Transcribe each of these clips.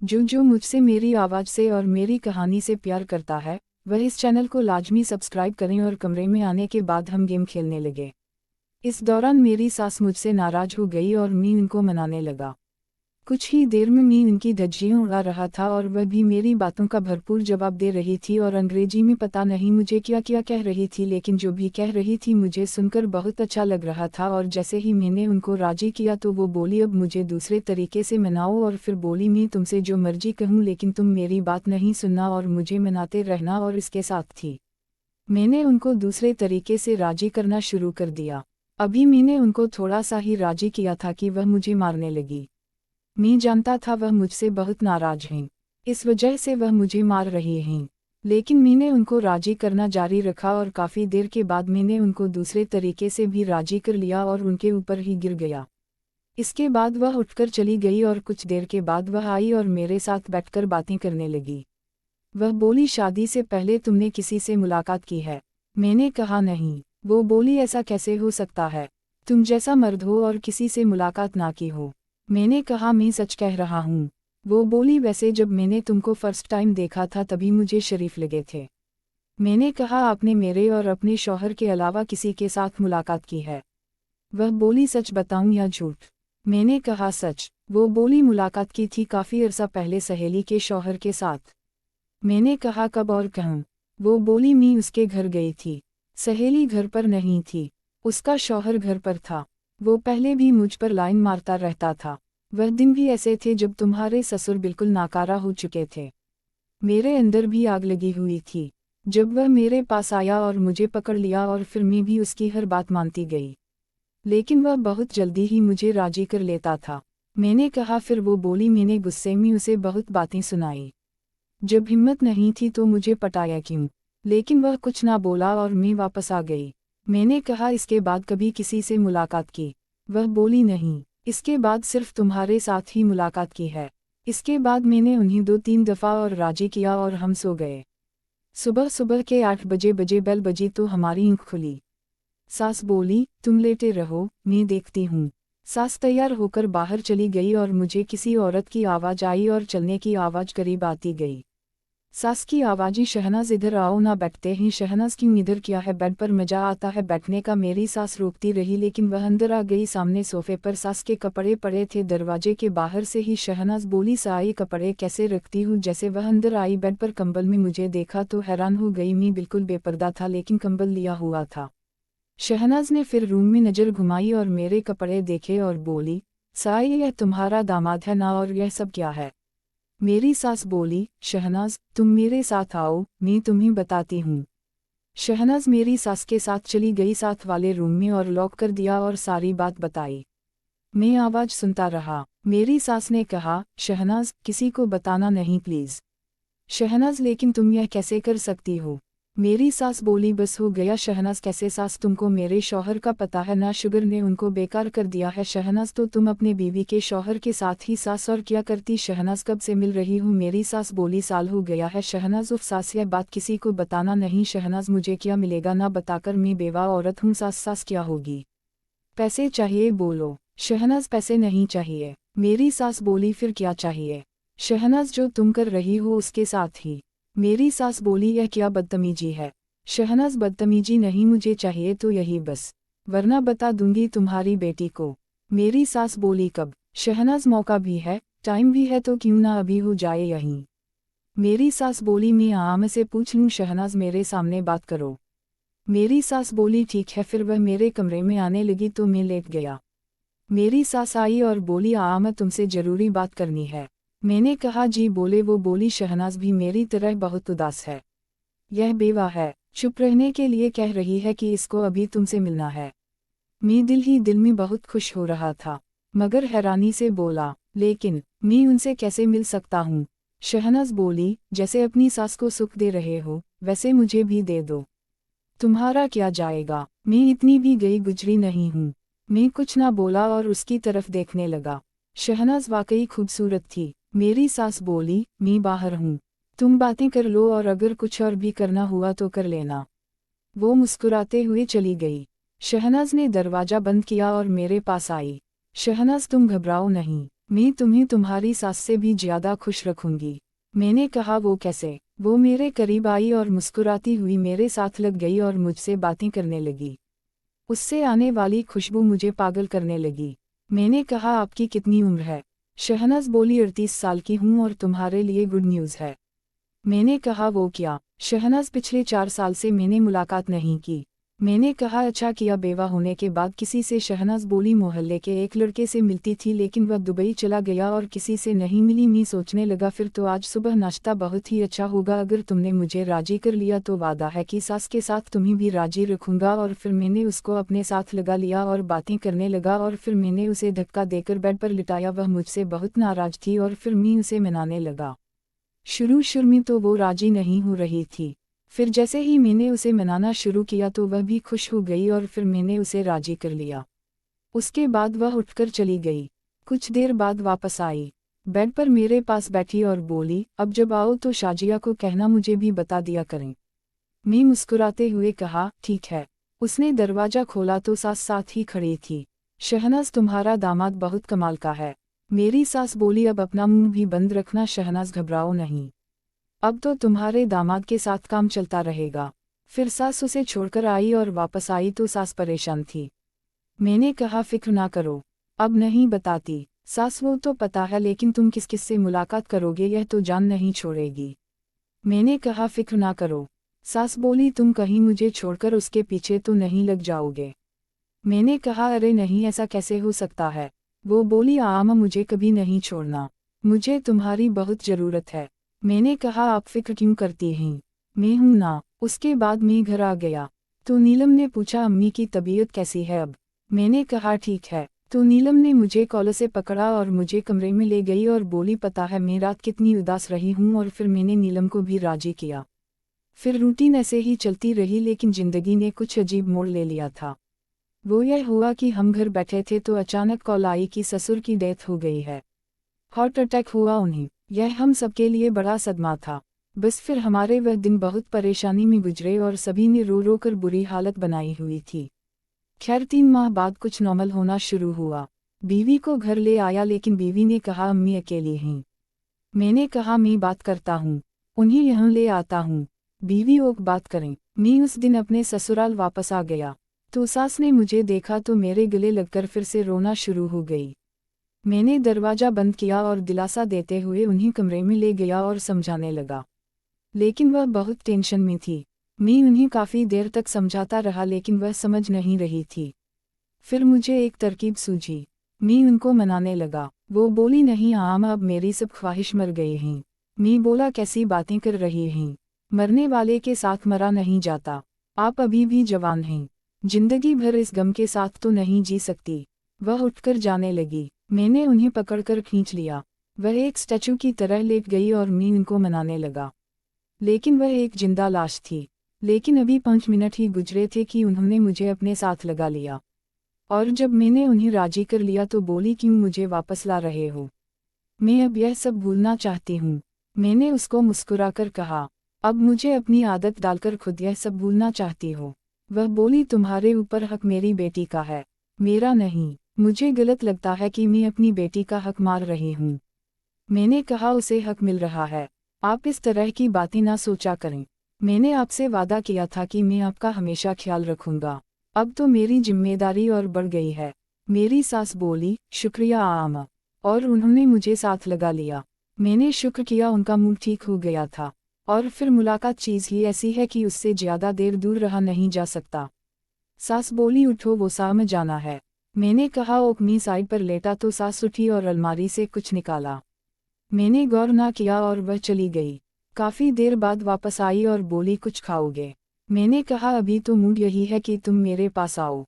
जो मुझसे मेरी आवाज़ से और मेरी कहानी से प्यार करता है वह इस चैनल को लाजमी सब्सक्राइब करें और कमरे में आने के बाद हम गेम खेलने लगे। इस दौरान मेरी सास मुझसे नाराज हो गई और मैं उनको मनाने लगा। कुछ ही देर में मैं उनकी धज्जियां उड़ा रहा था और वह भी मेरी बातों का भरपूर जवाब दे रही थी और अंग्रेजी में पता नहीं मुझे क्या क्या कह रही थी, लेकिन जो भी कह रही थी मुझे सुनकर बहुत अच्छा लग रहा था। और जैसे ही मैंने उनको राजी किया तो वो बोली, अब मुझे दूसरे तरीके से मनाओ। और फिर बोली, मैं तुमसे जो मर्जी कहूँ लेकिन तुम मेरी बात नहीं सुनना और मुझे मनाते रहना। और इसके साथ थी मैंने उनको दूसरे तरीके से राजी करना शुरू कर दिया। अभी मैंने उनको थोड़ा सा ही राजी किया था कि वह मुझे मारने लगी। मैं जानता था वह मुझसे बहुत नाराज हैं, इस वजह से वह मुझे मार रही हैं, लेकिन मैंने उनको राजी करना जारी रखा और काफ़ी देर के बाद मैंने उनको दूसरे तरीके से भी राजी कर लिया और उनके ऊपर ही गिर गया। इसके बाद वह उठकर चली गई और कुछ देर के बाद वह आई और मेरे साथ बैठकर बातें करने लगी। वह बोली, शादी से पहले तुमने किसी से मुलाकात की है? मैंने कहा नहीं। वो बोली, ऐसा कैसे हो सकता है, तुम जैसा मर्द हो और किसी से मुलाकात ना की हो। मैंने कहा, मैं सच कह रहा हूँ। वो बोली, वैसे जब मैंने तुमको फर्स्ट टाइम देखा था तभी मुझे शरीफ लगे थे। मैंने कहा, आपने मेरे और अपने शौहर के अलावा किसी के साथ मुलाकात की है? वह बोली, सच बताऊं या झूठ? मैंने कहा, सच। वो बोली, मुलाकात की थी काफ़ी अरसा पहले सहेली के शौहर के साथ। मैंने कहा, कब और कहाँ? वो बोली, मैं उसके घर गई थी। सहेली घर पर नहीं थी, उसका शौहर घर पर था। वो पहले भी मुझ पर लाइन मारता रहता था। वह दिन भी ऐसे थे जब तुम्हारे ससुर बिल्कुल नाकारा हो चुके थे। मेरे अंदर भी आग लगी हुई थी जब वह मेरे पास आया और मुझे पकड़ लिया और फिर मैं भी उसकी हर बात मानती गई, लेकिन वह बहुत जल्दी ही मुझे राजी कर लेता था। मैंने कहा, फिर? वो बोली, मैंने गुस्से में उसे बहुत बातें सुनाई। जब हिम्मत नहीं थी तो मुझे पटाया क्यों? लेकिन वह कुछ ना बोला और मैं वापस आ गई। मैंने कहा, इसके बाद कभी किसी से मुलाकात की? वह बोली, नहीं, इसके बाद सिर्फ तुम्हारे साथ ही मुलाकात की है। इसके बाद मैंने उन्हें 2-3 दफ़ा और राजी किया और हम सो गए। सुबह सुबह के 8 बजे बेल बजी तो हमारी आँख खुली। सास बोली, तुम लेटे रहो, मैं देखती हूँ। सास तैयार होकर बाहर चली गई और मुझे किसी औरत की आवाज़ आई और चलने की आवाज़ करीब आती गई। सास की आवाज़ी, शहनाज इधर आओ ना। बैठते ही, शहनाज क्यों इधर, क्या है? बेड पर मजा आता है बैठने का। मेरी सास रोकती रही लेकिन वह अंदर आ गई। सामने सोफे पर सास के कपड़े पड़े थे। दरवाजे के बाहर से ही शहनाज बोली, साई कपड़े कैसे रखती हूँ? जैसे वह अंदर आई बेड पर कंबल में मुझे देखा तो हैरान हो गई। मैं बिल्कुल बेपर्दा था लेकिन कंबल लिया हुआ था। शहनाज ने फिर रूम में नज़र घुमाई और मेरे कपड़े देखे और बोली, साई यह तुम्हारा दामाद है ना? और यह सब क्या है? मेरी सास बोली, शहनाज तुम मेरे साथ आओ, मैं तुम्हें बताती हूँ। शहनाज मेरी सास के साथ चली गई साथ वाले रूम में और लॉक कर दिया और सारी बात बताई। मैं आवाज़ सुनता रहा। मेरी सास ने कहा, शहनाज किसी को बताना नहीं प्लीज़। शहनाज, लेकिन तुम यह कैसे कर सकती हो? मेरी सास बोली, बस हो गया शहनाज। कैसे सास, तुमको मेरे शौहर का पता है ना? शुगर ने उनको बेकार कर दिया है। शहनाज, तो तुम अपने बीवी के शौहर के साथ ही सास और क्या करती? शहनाज, कब से मिल रही हूँ? मेरी सास बोली, साल हो गया है। शहनाज, उफ सास यह बात किसी को बताना नहीं। शहनाज, मुझे क्या मिलेगा ना बताकर? मैं बेवा औरत हूँ। सास क्या होगी? पैसे चाहिए बोलो। शहनाज, पैसे नहीं चाहिए। मेरी सास बोली, फिर क्या चाहिए? शहनाज, जो तुम कर रही हो उसके साथ ही। मेरी सास बोली, यह क्या बदतमीजी है? शहनाज, बदतमीजी नहीं, मुझे चाहिए तो यही बस, वरना बता दूंगी तुम्हारी बेटी को। मेरी सास बोली, कब? शहनाज, मौका भी है, टाइम भी है, तो क्यों ना अभी हो जाए यहीं। मेरी सास बोली, मैं आम से पूछ लूँ? शहनाज, मेरे सामने बात करो। मेरी सास बोली, ठीक है। फिर वह मेरे कमरे में आने लगी तो मैं लेट गया। मेरी सास आई और बोली, मैं तुमसे ज़रूरी बात करनी है। मैंने कहा, जी बोले। वो बोली, शहनाज भी मेरी तरह बहुत उदास है। यह बेवा है, चुप रहने के लिए कह रही है कि इसको अभी तुमसे मिलना है। मैं दिल ही दिल में बहुत खुश हो रहा था, मगर हैरानी से बोला, लेकिन मैं उनसे कैसे मिल सकता हूँ? शहनाज बोली, जैसे अपनी सास को सुख दे रहे हो वैसे मुझे भी दे दो। तुम्हारा क्या जाएगा, मैं इतनी भी गई गुजरी नहीं हूँ। मैं कुछ ना बोला और उसकी तरफ देखने लगा। शहनाज वाकई खूबसूरत थी। मेरी सास बोली, मैं बाहर हूँ, तुम बातें कर लो और अगर कुछ और भी करना हुआ तो कर लेना। वो मुस्कुराते हुए चली गई। शहनाज ने दरवाज़ा बंद किया और मेरे पास आई। शहनाज, तुम घबराओ नहीं, मैं तुम्हें तुम्हारी सास से भी ज्यादा खुश रखूंगी। मैंने कहा वो कैसे? वो मेरे करीब आई और मुस्कुराती हुई मेरे साथ लग गई और मुझसे बातें करने लगी। उससे आने वाली खुशबू मुझे पागल करने लगी। मैंने कहा आपकी कितनी उम्र है? शहनाज बोली 38 साल की हूँ और तुम्हारे लिए गुड न्यूज़ है। मैंने कहा वो क्या? शहनाज पिछले 4 साल से मैंने मुलाकात नहीं की। मैंने कहा अच्छा किया बेवा होने के बाद किसी से। शहनाज बोली मोहल्ले के एक लड़के से मिलती थी लेकिन वह दुबई चला गया और किसी से नहीं मिली। मैं सोचने लगा फिर तो आज सुबह नाश्ता बहुत ही अच्छा होगा। अगर तुमने मुझे राजी कर लिया तो वादा है कि सास के साथ तुम्हें भी राजी रखूंगा। और फिर मैंने उसको अपने साथ लगा लिया और बातें करने लगा और फिर मैंने उसे धक्का देकर बेड पर लिटाया। वह मुझसे बहुत नाराज थी और फिर मैं उसे मनाने लगा। शुरू में तो वो राजी नहीं हो रही थी। फिर जैसे ही मैंने उसे मनाना शुरू किया तो वह भी खुश हो गई और फिर मैंने उसे राजी कर लिया। उसके बाद वह उठकर चली गई। कुछ देर बाद वापस आई। बेड पर मेरे पास बैठी और बोली अब जब आओ तो शाजिया को कहना मुझे भी बता दिया करें। मैं मुस्कुराते हुए कहा ठीक है। उसने दरवाजा खोला तो सास साथ ही खड़ी थी। शहनाज तुम्हारा दामाद बहुत कमाल का है। मेरी सास बोली अब अपना मुंह भी बंद रखना शहनाज, घबराओ नहीं। अब तो तुम्हारे दामाद के साथ काम चलता रहेगा। फिर सास उसे छोड़कर आई और वापस आई तो सास परेशान थी। मैंने कहा फिक्र ना करो, अब नहीं बताती। सास वो तो पता है लेकिन तुम किस किस से मुलाकात करोगे यह तो जान नहीं छोड़ेगी। मैंने कहा फिक्र ना करो। सास बोली तुम कहीं मुझे छोड़कर उसके पीछे तो नहीं लग जाओगे। मैंने कहा अरे नहीं ऐसा कैसे हो सकता है। वो बोली आमा मुझे कभी नहीं छोड़ना, मुझे तुम्हारी बहुत ज़रूरत है। मैंने कहा आप फिक्र क्यों करती हैं, मैं हूं ना। उसके बाद मैं घर आ गया तो नीलम ने पूछा अम्मी की तबीयत कैसी है अब? मैंने कहा ठीक है। तो नीलम ने मुझे कॉलर से पकड़ा और मुझे कमरे में ले गई और बोली पता है मैं रात कितनी उदास रही हूँ। और फिर मैंने नीलम को भी राजी किया। फिर रूटीन ऐसे ही चलती रही लेकिन ज़िंदगी ने कुछ अजीब मोड़ ले लिया था। वो यह हुआ कि हम घर बैठे थे तो अचानक कॉल आई कि ससुर की डेथ हो गई है। हार्ट अटैक हुआ उन्हें। यह हम सबके लिए बड़ा सदमा था। बस फिर हमारे वह दिन बहुत परेशानी में गुजरे और सभी ने रो रो कर बुरी हालत बनाई हुई थी। खैर 3 माह बाद कुछ नॉर्मल होना शुरू हुआ। बीवी को घर ले आया लेकिन बीवी ने कहा अम्मी अकेली हैं। मैंने कहा मैं बात करता हूँ, उन्हें यहाँ ले आता हूँ। बीवी ओक बात करें। मैं उस दिन अपने ससुराल वापस आ गया तो सास ने मुझे देखा तो मेरे गले लगकर फिर से रोना शुरू हो गई। मैंने दरवाज़ा बंद किया और दिलासा देते हुए उन्हें कमरे में ले गया और समझाने लगा। लेकिन वह बहुत टेंशन में थी। मैं उन्हें काफ़ी देर तक समझाता रहा लेकिन वह समझ नहीं रही थी। फिर मुझे एक तरकीब सूझी। मैं उनको मनाने लगा। वो बोली नहीं आम अब मेरी सब ख्वाहिश मर गई हैं। मैं बोला कैसी बातें कर रही हैं, मरने वाले के साथ मरा नहीं जाता। आप अभी भी जवान हैं, जिंदगी भर इस गम के साथ तो नहीं जी सकती। वह उठकर जाने लगी। मैंने उन्हें पकड़कर खींच लिया। वह एक स्टैचू की तरह लेट गई और मैं उनको मनाने लगा। लेकिन वह एक जिंदा लाश थी। लेकिन अभी 5 मिनट ही गुजरे थे कि उन्होंने मुझे अपने साथ लगा लिया। और जब मैंने उन्हें राजी कर लिया तो बोली क्यों मुझे वापस ला रहे हो, मैं अब यह सब भूलना चाहती हूँ। मैंने उसको मुस्कुराकर कहा अब मुझे अपनी आदत डालकर खुद यह सब भूलना चाहती हो। वह बोली तुम्हारे ऊपर हक मेरी बेटी का है, मेरा नहीं। मुझे गलत लगता है कि मैं अपनी बेटी का हक मार रही हूँ। मैंने कहा उसे हक मिल रहा है, आप इस तरह की बातें ना सोचा करें। मैंने आपसे वादा किया था कि मैं आपका हमेशा ख्याल रखूंगा। अब तो मेरी जिम्मेदारी और बढ़ गई है। मेरी सास बोली शुक्रिया आमा, और उन्होंने मुझे साथ लगा लिया। मैंने शुक्र किया, उनका मूड ठीक हो गया था। और फिर मुलाकात चीज़ ही ऐसी है कि उससे ज़्यादा देर दूर रहा नहीं जा सकता। सास बोली उठो वो साम जाना है। मैंने कहा ओकमी साइड पर लेटा तो सास उठी और अलमारी से कुछ निकाला। मैंने गौर ना किया और वह चली गई। काफ़ी देर बाद वापस आई और बोली कुछ खाओगे? मैंने कहा अभी तो मूड यही है कि तुम मेरे पास आओ।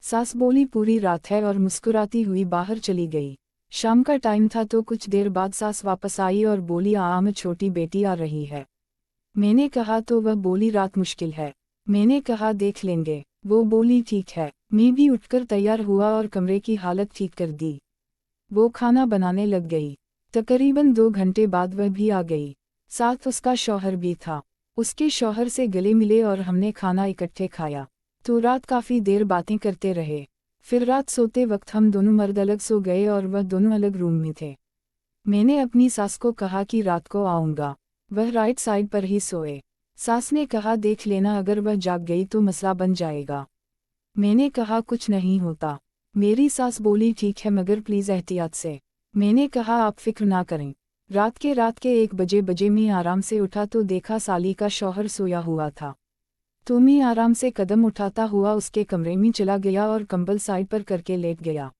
सास बोली पूरी रात है और मुस्कुराती हुई बाहर चली गई। शाम का टाइम था तो कुछ देर बाद सास वापस आई और बोली आम छोटी बेटी आ रही है। मैंने कहा तो वह बोली रात मुश्किल है। मैंने कहा देख लेंगे। वो बोली ठीक है। मैं भी उठकर तैयार हुआ और कमरे की हालत ठीक कर दी। वो खाना बनाने लग गई। तकरीबन 2 घंटे बाद वह भी आ गई। साथ उसका शौहर भी था। उसके शौहर से गले मिले और हमने खाना इकट्ठे खाया। तो रात काफ़ी देर बातें करते रहे। फिर रात सोते वक्त हम दोनों मर्द अलग सो गए और वह दोनों अलग रूम में थे। मैंने अपनी सास को कहा कि रात को आऊँगा। वह राइट साइड पर ही सोए। सास ने कहा देख लेना, अगर वह जाग गई तो मसला बन जाएगा। मैंने कहा कुछ नहीं होता। मेरी सास बोली ठीक है मगर प्लीज़ एहतियात से। मैंने कहा आप फिक्र ना करें। रात के 1 बजे मैं आराम से उठा तो देखा साली का शौहर सोया हुआ था। तो मैं आराम से कदम उठाता हुआ उसके कमरे में चला गया और कंबल साइड पर करके लेट गया।